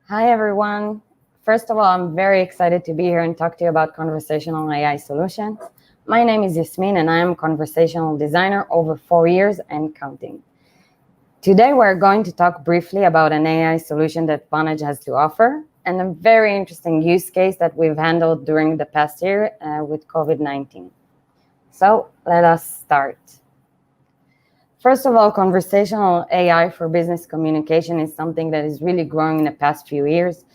Hi, everyone. First of all, I'm very excited to be here and talk to you about conversational AI solutions. My name is Yasmin, and I am a conversational designer over 4 years and counting. Today, we're going to talk briefly about an AI solution that Vonage has to offer and a very interesting use case that we've handled during the past year with COVID-19. So let us start. First of all, conversational AI for business communication is something that is really growing in the past few years.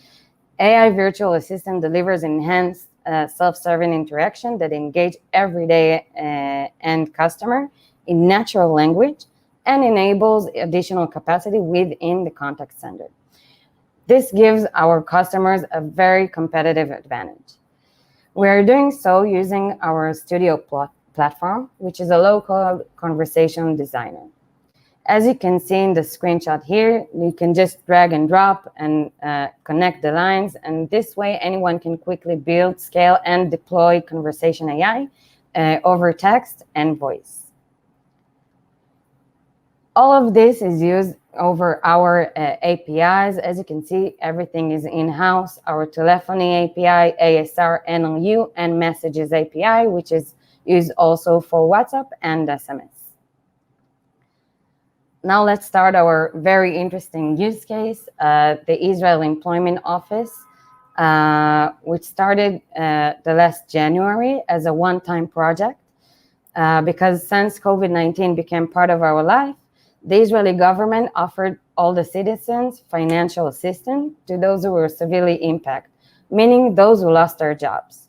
AI virtual assistant delivers enhanced self-serving interaction that engage everyday end customer in natural language and enables additional capacity within the contact center. This gives our customers a very competitive advantage. We are doing so using our studio platform, which is a local conversation designer. As you can see in the screenshot here, you can just drag and drop and connect the lines, and this way anyone can quickly build, scale, and deploy conversation AI over text and voice. All of this is used over our APIs. As you can see, everything is in-house. Our telephony API, ASR, NLU, and messages API, which is used also for WhatsApp and SMS. Now let's start our very interesting use case, the Israel Employment Office, which started the last January as a one-time project because since COVID-19 became part of our life, the Israeli government offered all the citizens financial assistance to those who were severely impacted, meaning those who lost their jobs.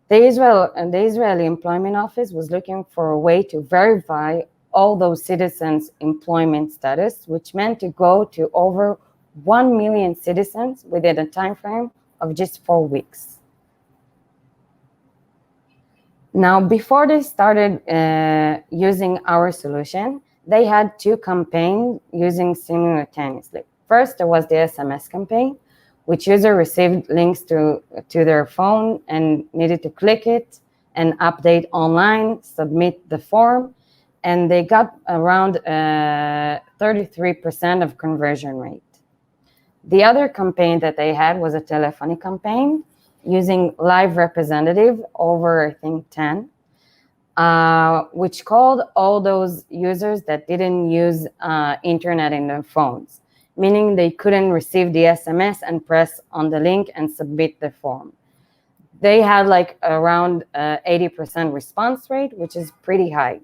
The Israeli Employment Office was looking for a way to verify all those citizens' employment status, which meant to go to over 1 million citizens within a time frame of just 4 weeks. Now, before they started using our solution, they had 2 campaigns using simultaneously. First, there was the SMS campaign, which user received links to their phone and needed to click it and update online, submit the form, and they got around 33% of conversion rate. The other campaign that they had was a telephony campaign using live representative over, I think, 10, which called all those users that didn't use internet in their phones, meaning they couldn't receive the SMS and press on the link and submit the form. They had like around 80% response rate, which is pretty high.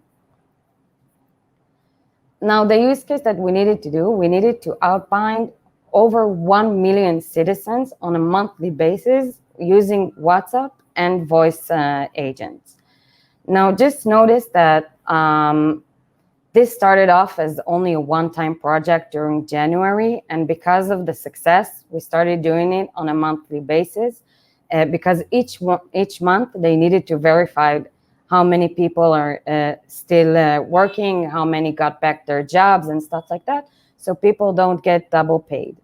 Now, the use case that we needed to do, we needed to outbound over 1 million citizens on a monthly basis using WhatsApp and voice agents. Now, just notice that this started off as only a one-time project during January, and because of the success, we started doing it on a monthly basis because each month they needed to verify how many people are still working, how many got back their jobs and stuff like that, so people don't get double paid.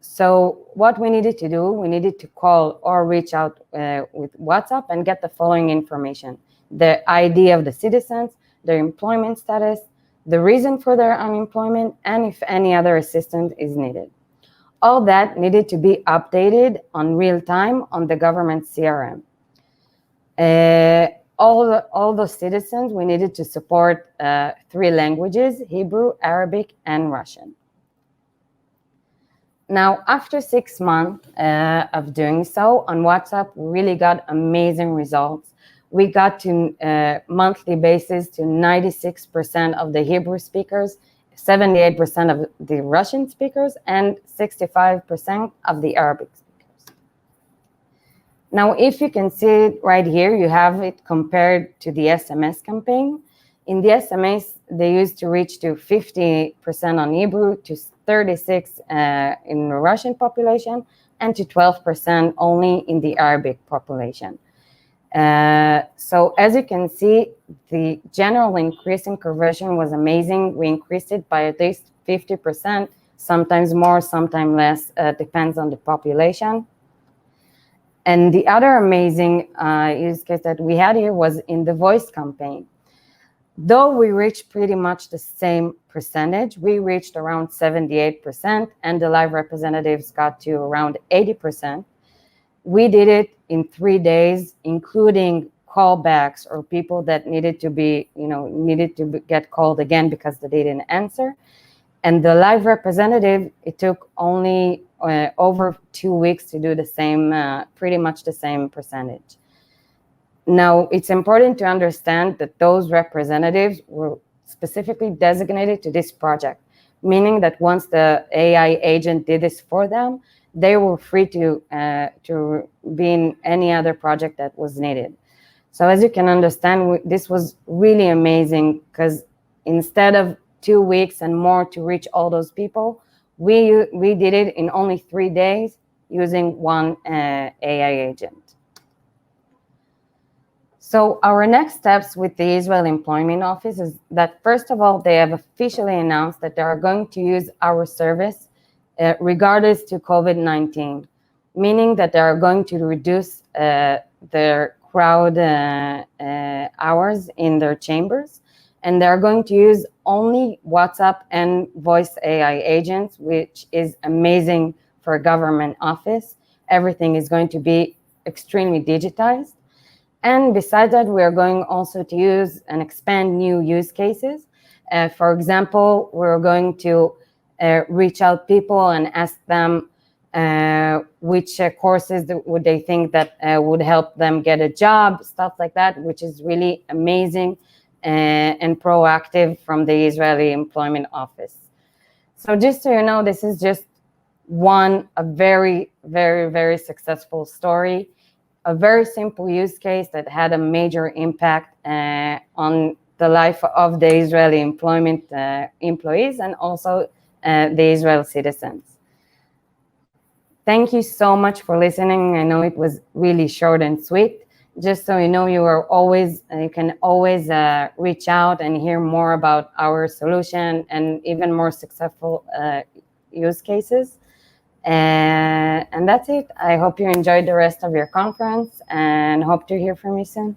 So what we needed to do, we needed to call or reach out with WhatsApp and get the following information: the ID of the citizens, their employment status, the reason for their unemployment, and if any other assistance is needed. All that needed to be updated on real time on the government CRM. All the citizens, we needed to support 3 languages: Hebrew, Arabic, and Russian. Now, after 6 months of doing so on WhatsApp, we really got amazing results. We got to monthly basis to 96% of the Hebrew speakers, 78% of the Russian speakers, and 65% of the Arabic speakers. Now, if you can see it right here, you have it compared to the SMS campaign. In the SMS, they used to reach to 50% on Hebrew, to 36% in the Russian population, and to 12% only in the Arabic population. So as you can see, the general increase in conversion was amazing. We increased it by at least 50%, sometimes more, sometimes less, depends on the population. And the other amazing use case that we had here was in the voice campaign. Though we reached pretty much the same percentage, we reached around 78%, and the live representatives got to around 80%. We did it in 3 days, including callbacks or people that needed to get called again because they didn't answer. And the live representative, it took only over 2 weeks to do the same, pretty much the same percentage. Now, it's important to understand that those representatives were specifically designated to this project, meaning that once the AI agent did this for them, they were free to be in any other project that was needed. So as you can understand, this was really amazing, because instead of 2 weeks and more to reach all those people, we did it in only 3 days using one AI agent. So our next steps with the Israel Employment Office is that, first of all, they have officially announced that they are going to use our service regardless to COVID-19, meaning that they are going to reduce their crowd hours in their chambers, and they're going to use only WhatsApp and voice AI agents, which is amazing for a government office. Everything is going to be extremely digitized. And besides that, we are going also to use and expand new use cases. For example, we're going to reach out people and ask them which courses would they think that would help them get a job, stuff like that, which is really amazing and proactive from the Israeli Employment Office. So just so you know, this is just a very, very, very successful story. A very simple use case that had a major impact on the life of the Israeli employment employees and also the Israel citizens. Thank you so much for listening. I know it was really short and sweet. Just so you know, you can always reach out and hear more about our solution and even more successful use cases. And that's it. I hope you enjoyed the rest of your conference and hope to hear from you soon.